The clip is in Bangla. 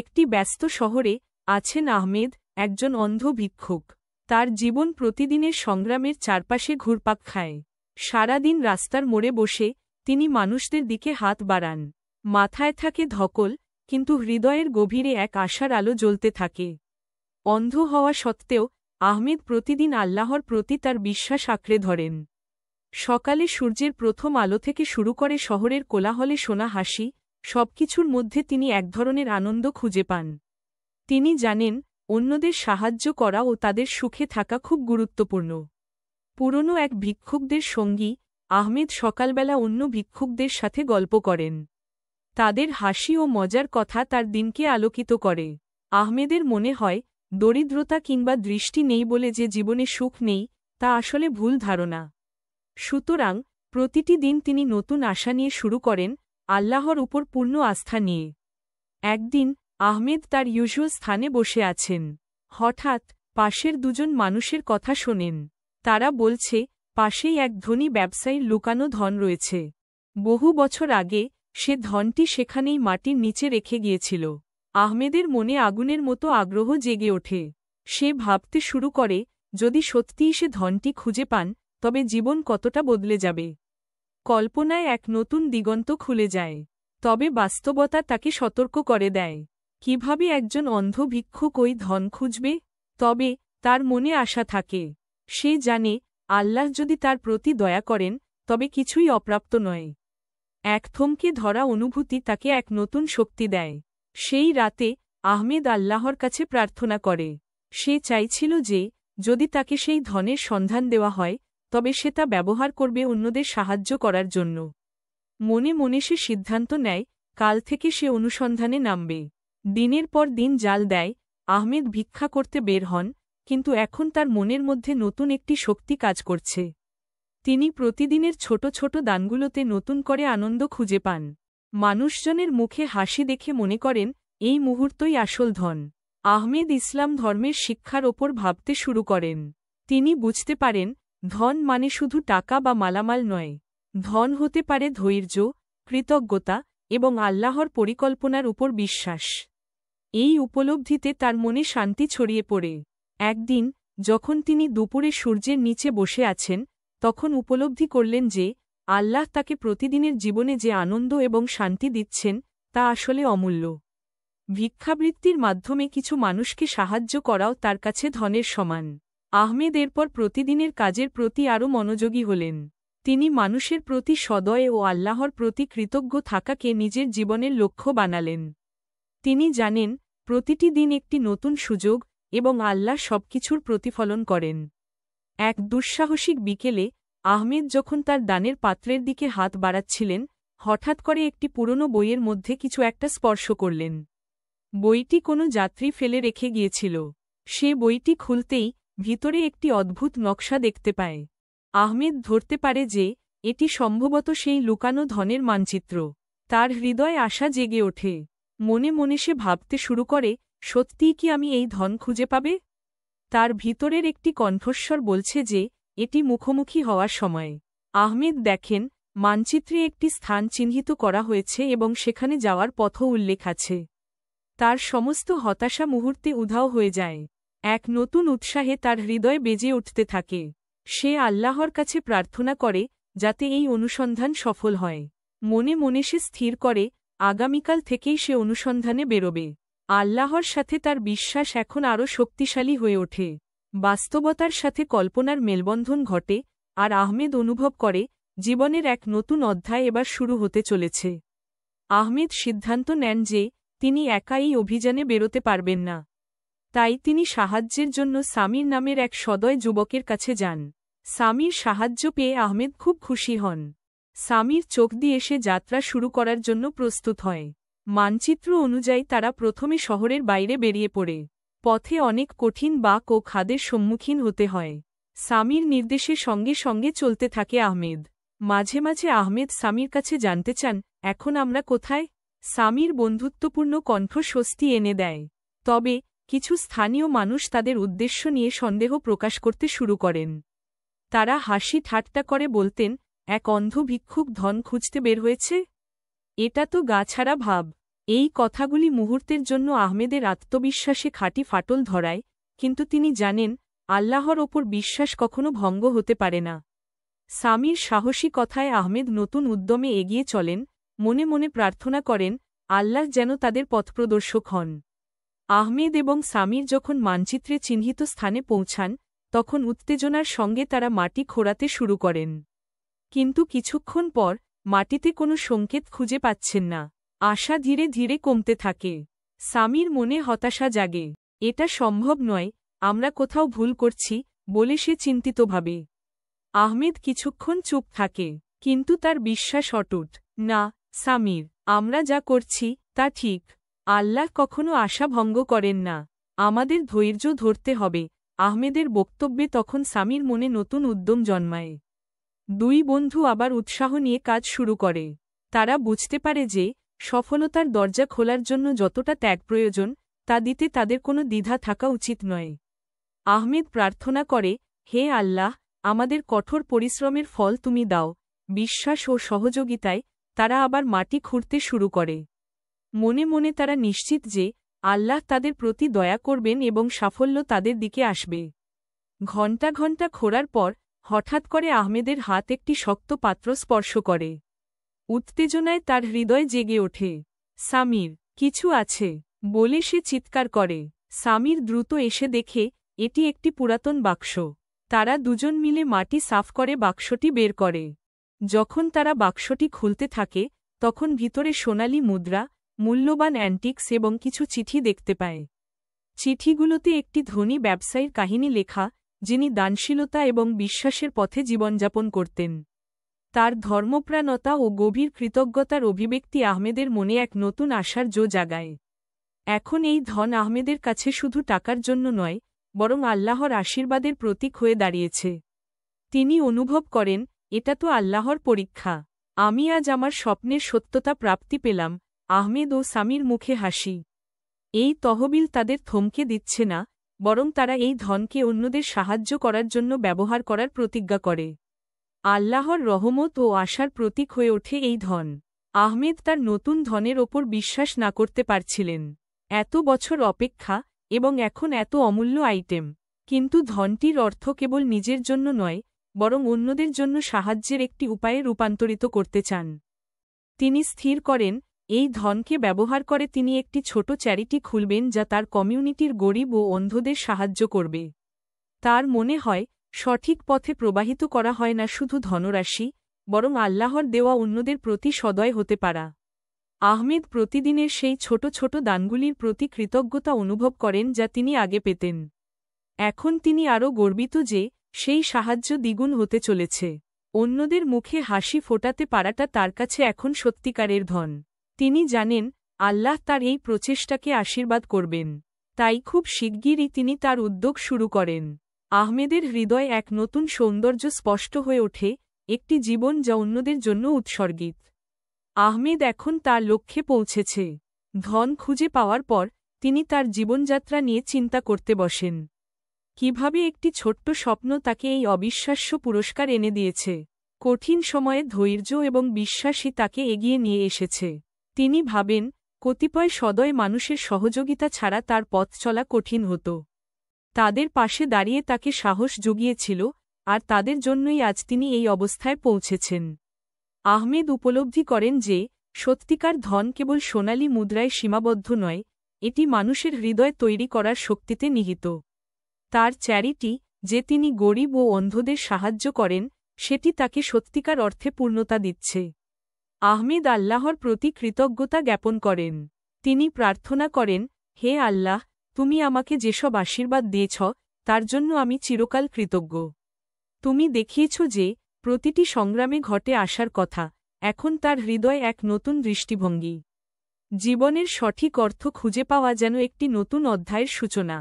একটি ব্যস্ত শহরে আছেন আহমেদ, একজন অন্ধ ভিক্ষুক। তার জীবন প্রতিদিনের সংগ্রামের চারপাশে ঘুরপাক খায়। সারাদিন রাস্তার মোড়ে বসে তিনি মানুষদের দিকে হাত বাড়ান। মাথায় থাকে ধকল, কিন্তু হৃদয়ের গভীরে এক আশার আলো জ্বলতে থাকে। অন্ধ হওয়া সত্ত্বেও আহমেদ প্রতিদিন আল্লাহর প্রতি তার বিশ্বাস আঁকড়ে ধরেন। সকালে সূর্যের প্রথম আলো থেকে শুরু করে শহরের কোলাহলে শোনা হাসি, সবকিছুর মধ্যে তিনি এক ধরনের আনন্দ খুঁজে পান। তিনি জানেন, অন্যদের সাহায্য করা ও তাদের সুখে থাকা খুব গুরুত্বপূর্ণ। পুরনো এক ভিক্ষুকদের সঙ্গী, আহমেদ সকালবেলা অন্য ভিক্ষুকদের সাথে গল্প করেন। তাদের হাসি ও মজার কথা তার দিনকে আলোকিত করে। আহমেদের মনে হয়, দরিদ্রতা কিংবা দৃষ্টি নেই বলে যে জীবনে সুখ নেই, তা আসলে ভুল ধারণা। সুতরাং প্রতিটি দিন তিনি নতুন আশা নিয়ে শুরু করেন, আল্লাহর উপর পূর্ণ আস্থা নিয়ে। একদিন আহমেদ তার ইউজুয়াল স্থানে বসে আছেন। হঠাৎ পাশের দুজন মানুষের কথা শোনেন। তারা বলছে, পাশেই এক ধনী ব্যবসায়ীর লুকানো ধন রয়েছে। বহু বছর আগে সে ধনটি সেখানেই মাটির নিচে রেখে গিয়েছিল। আহমেদের মনে আগুনের মতো আগ্রহ জেগে ওঠে। সে ভাবতে শুরু করে, যদি সত্যিই সে ধনটি খুঁজে পান, তবে জীবন কতটা বদলে যাবে। কল্পনায় এক নতুন দিগন্ত খুলে যায়। তবে বাস্তবতা তাকে সতর্ক করে দেয়। কিভাবে একজন অন্ধ ভিক্ষুক ওই ধন খুঁজবে? তবে তার মনে আশা থাকে। সে জানে, আল্লাহ যদি তার প্রতি দয়া করেন, তবে কিছুই অপ্রাপ্ত নয়। এক থমকে ধরা অনুভূতি তাকে এক নতুন শক্তি দেয়। সেই রাতে আহমেদ আল্লাহর কাছে প্রার্থনা করে। সে চাইছিল যে, যদি তাকে সেই ধনের সন্ধান দেওয়া হয়, তবে সে তা ব্যবহার করবে অন্যদের সাহায্য করার জন্য। মনে মনে সে সিদ্ধান্ত নেয়, কাল থেকে সে অনুসন্ধানে নামবে। দিনের পর দিন জাল দেয়, আহমেদ ভিক্ষা করতে বের হন, কিন্তু এখন তার মনের মধ্যে নতুন একটি শক্তি কাজ করছে। তিনি প্রতিদিনের ছোট ছোট দানগুলোতে নতুন করে আনন্দ খুঁজে পান। মানুষজনের মুখে হাসি দেখে মনে করেন, এই মুহূর্তই আসল ধন। আহমেদ ইসলাম ধর্মের শিক্ষার ওপর ভাবতে শুরু করেন। তিনি বুঝতে পারেন, ধন মানে শুধু টাকা বা মালামাল নয়। ধন হতে পারে ধৈর্য, কৃতজ্ঞতা এবং আল্লাহর পরিকল্পনার উপর বিশ্বাস। এই উপলব্ধিতে তার মনে শান্তি ছড়িয়ে পড়ে। একদিন যখন তিনি দুপুরে সূর্যের নিচে বসে আছেন, তখন উপলব্ধি করলেন যে, আল্লাহ তাকে প্রতিদিনের জীবনে যে আনন্দ এবং শান্তি দিচ্ছেন, তা আসলে অমূল্য। ভিক্ষাবৃত্তির মাধ্যমে কিছু মানুষকে সাহায্য করাও তার কাছে ধনের সমান। আহমেদ এরপর প্রতিদিনের কাজের প্রতি আরও মনোযোগী হলেন। তিনি মানুষের প্রতি সদয় ও আল্লাহর প্রতি কৃতজ্ঞ থাকাকে নিজের জীবনের লক্ষ্য বানালেন। তিনি জানেন, প্রতিটি দিন একটি নতুন সুযোগ, এবং আল্লাহ সবকিছুর প্রতিফলন করেন। এক দুঃসাহসিক বিকেলে আহমেদ যখন তার দানের পাত্রের দিকে হাত বাড়াচ্ছিলেন, হঠাৎ করে একটি পুরনো বইয়ের মধ্যে কিছু একটা স্পর্শ করলেন। বইটি কোনো যাত্রী ফেলে রেখে গিয়েছিল। সে বইটি খুলতেই ভিতরে একটি অদ্ভুত নকশা দেখতে পায়। আহমেদ ধরতে পারে যে, এটি সম্ভবত সেই লুকানো ধনের মানচিত্র। তার হৃদয়ে আশা জেগে ওঠে। মনে মনে সে ভাবতে শুরু করে, সত্যিই কি আমি এই ধন খুঁজে পাবে? তার ভিতরের একটি কণ্ঠস্বর বলছে যে, এটি মুখোমুখি হওয়ার সময়। আহমেদ দেখেন, মানচিত্রে একটি স্থান চিহ্নিত করা হয়েছে এবং সেখানে যাওয়ার পথও উল্লেখ আছে। তার সমস্ত হতাশা মুহূর্তে উধাও হয়ে যায়। এক নতুন উৎসাহে তার হৃদয় বেজে উঠতে থাকে। সে আল্লাহর কাছে প্রার্থনা করে, যাতে এই অনুসন্ধান সফল হয়। মনে মনে সে স্থির করে, আগামীকাল থেকেই সে অনুসন্ধানে বেরোবে। আল্লাহর সাথে তার বিশ্বাস এখন আরও শক্তিশালী হয়ে ওঠে। বাস্তবতার সাথে কল্পনার মেলবন্ধন ঘটে, আর আহমেদ অনুভব করে, জীবনের এক নতুন অধ্যায় এবার শুরু হতে চলেছে। আহমেদ সিদ্ধান্ত নেন যে, তিনি একা এই অভিযানে বেরোতে পারবেন না। তাই তিনি সাহায্যের জন্য সামির নামের এক সদয় যুবকের কাছে যান। সামির সাহায্য পেয়ে আহমেদ খুব খুশি হন। সামির চোখ দিয়ে সে যাত্রা শুরু করার জন্য প্রস্তুত হয়। মানচিত্র অনুযায়ী তারা প্রথমে শহরের বাইরে বেরিয়ে পড়ে। পথে অনেক কঠিন বাঁক ও খাদের সম্মুখীন হতে হয়। সামির নির্দেশে সঙ্গে সঙ্গে চলতে থাকে আহমেদ। মাঝে মাঝে আহমেদ সামির কাছে জানতে চান, এখন আমরা কোথায়? সামির বন্ধুত্বপূর্ণ কণ্ঠ স্বস্তি এনে দেয়। তবে কিছু স্থানীয় মানুষ তাদের উদ্দেশ্য নিয়ে সন্দেহ প্রকাশ করতে শুরু করেন। তারা হাসি ঠাট্টা করে বলতেন, এক অন্ধ ভিক্ষুক ধন খুঁজতে বের হয়েছে? এটা তো গা ছাড়া ভাব। এই কথাগুলি মুহূর্তের জন্য আহমেদের আত্মবিশ্বাসে খাঁটি ফাটল ধরায়, কিন্তু তিনি জানেন আল্লাহর ওপর বিশ্বাস কখনো ভঙ্গ হতে পারে না। সামির সাহসী কথায় আহমেদ নতুন উদ্যমে এগিয়ে চলেন, মনে মনে প্রার্থনা করেন আল্লাহ যেন তাদের পথপ্রদর্শক হন। আহমেদ এবং সামির যখন মানচিত্রে চিহ্নিত স্থানে পৌঁছান, তখন উত্তেজনার সঙ্গে তারা মাটি খোঁড়াতে শুরু করেন। কিন্তু কিছুক্ষণ পর মাটিতে কোনো সংকেত খুঁজে পাচ্ছেন না। আশা ধীরে ধীরে কমতে থাকে। সামির মনে হতাশা জাগে। এটা সম্ভব নয়, আমরা কোথাও ভুল করছি বলে সে চিন্তিত ভাবে। আহমেদ কিছুক্ষণ চুপ থাকে, কিন্তু তার বিশ্বাস অটুট। না সামির, আমরা যা করছি তা ঠিক। আল্লাহ কখনো আশা ভঙ্গ করেন না। আমাদের ধৈর্য ধরতে হবে। আহমেদের বক্তব্যে তখন সামির মনে নতুন উদ্যম জন্মায়। দুই বন্ধু আবার উৎসাহ নিয়ে কাজ শুরু করে। তারা বুঝতে পারে যে সফলতার দরজা খোলার জন্য যতটা ত্যাগ প্রয়োজন তা দিতে তাদের কোনো দ্বিধা থাকা উচিত নয়। আহমেদ প্রার্থনা করে, হে আল্লাহ, আমাদের কঠোর পরিশ্রমের ফল তুমি দাও। বিশ্বাস ও সহযোগিতায় তারা আবার মাটি খুঁড়তে শুরু করে। মনে মনে তারা নিশ্চিত যে আল্লাহ তাদের প্রতি দয়া করবেন এবং সাফল্য তাদের দিকে আসবে। ঘণ্টা ঘণ্টা খোঁড়ার পর হঠাৎ করে আহমেদের হাত একটি শক্ত পাত্র স্পর্শ করে। উত্তেজনায় তার হৃদয় জেগে ওঠে। সামির, কিছু আছে বলে সে চিৎকার করে। সামির দ্রুত এসে দেখে এটি একটি পুরাতন বাক্স। তারা দুজন মিলে মাটি সাফ করে বাক্সটি বের করে। যখন তারা বাক্সটি খুলতে থাকে, তখন ভিতরে সোনালি মুদ্রা, মূল্যবান অ্যান্টিক্স এবং কিছু চিঠি দেখতে পায়। চিঠিগুলোতে একটি ধনী ব্যবসায়ীর কাহিনী লেখা, যিনি দানশীলতা এবং বিশ্বাসের পথে জীবনযাপন করতেন। তার ধর্মপ্রাণতা ও গভীর কৃতজ্ঞতার অভিব্যক্তি আহমেদের মনে এক নতুন আশার জো জাগায়। এখন এই ধন আহমেদের কাছে শুধু টাকার জন্য নয়, বরং আল্লাহর আশীর্বাদের প্রতীক হয়ে দাঁড়িয়েছে। তিনি অনুভব করেন, এটা তো আল্লাহর পরীক্ষা। আমি আজ আমার স্বপ্নের সত্যতা প্রাপ্তি পেলাম। আহমেদ ও সামির মুখে হাসি। এই তহবিল তাদের থমকে দিচ্ছে না, বরং তারা এই ধনকে অন্যদের সাহায্য করার জন্য ব্যবহার করার প্রতিজ্ঞা করে। আল্লাহর রহমত ও আশার প্রতীক হয়ে ওঠে এই ধন। আহমেদ তার নতুন ধনের ওপর বিশ্বাস না করতে পারছিলেন। এত বছর অপেক্ষা, এবং এখন এত অমূল্য আইটেম। কিন্তু ধনটির অর্থ কেবল নিজের জন্য নয়, বরং অন্যদের জন্য সাহায্যের একটি উপায়ে রূপান্তরিত করতে চান। তিনি স্থির করেন, এই ধনকে ব্যবহার করে তিনি একটি ছোট চ্যারিটি খুলবেন যা তার কমিউনিটির গরিব ও অন্ধদের সাহায্য করবে। তার মনে হয়, সঠিক পথে প্রবাহিত করা হয় না শুধু ধনরাশি, বরং আল্লাহর দেওয়া অন্যদের প্রতি সদয় হতে পারা। আহমেদ প্রতিদিনের সেই ছোট ছোট দানগুলির প্রতি কৃতজ্ঞতা অনুভব করেন যা তিনি আগে পেতেন। এখন তিনি আরও গর্বিত যে সেই সাহায্য দ্বিগুণ হতে চলেছে। অন্যদের মুখে হাসি ফোটাতে পারাটা তার কাছে এখন সত্যিকারের ধন। তিনি জানেন আল্লাহ তার এই প্রচেষ্টাকে আশীর্বাদ করবেন। তাই খুব শিগগিরই তিনি তার উদ্যোগ শুরু করেন। আহমেদের হৃদয়ে এক নতুন সৌন্দর্য স্পষ্ট হয়ে ওঠে, একটি জীবন যা অন্যদের জন্য উৎসর্গিত। আহমেদ এখন তার লক্ষ্যে পৌঁছেছে। ধন খুঁজে পাওয়ার পর তিনি তার জীবনযাত্রা নিয়ে চিন্তা করতে বসেন। কিভাবে একটি ছোট্ট স্বপ্ন তাকে এই অবিশ্বাস্য পুরস্কার এনে দিয়েছে। কঠিন সময়ে ধৈর্য এবং বিশ্বাসই তাকে এগিয়ে নিয়ে এসেছে। তিনি ভাবেন, কতিপয় সদয় মানুষের সহযোগিতা ছাড়া তার পথ চলা কঠিন হতো। তাদের পাশে দাঁড়িয়ে তাকে সাহস জুগিয়েছিল, আর তাদের জন্যই আজ তিনি এই অবস্থায় পৌঁছেছেন। আহমেদ উপলব্ধি করেন যে সত্যিকার ধন কেবল সোনালী মুদ্রায় সীমাবদ্ধ নয়, এটি মানুষের হৃদয় তৈরি করার শক্তিতে নিহিত। তার চ্যারিটি, যে তিনি গরিব ও অন্ধদের সাহায্য করেন, সেটি তাকে সত্যিকার অর্থে পূর্ণতা দিচ্ছে। আহমেদ আল্লাহর প্রতি কৃতজ্ঞতা জ্ঞাপন করেন। তিনি প্রার্থনা করেন, হে আল্লাহ, তুমি আমাকে যেসব আশীর্বাদ দিয়েছ তার জন্য আমি চিরকাল কৃতজ্ঞ। তুমি দেখিয়েছ যে প্রতিটি সংগ্রামে ঘটে আসার কথা। এখন তার হৃদয় এক নতুন দৃষ্টিভঙ্গি। জীবনের সঠিক অর্থ খুঁজে পাওয়া যেন একটি নতুন অধ্যায়ের সূচনা।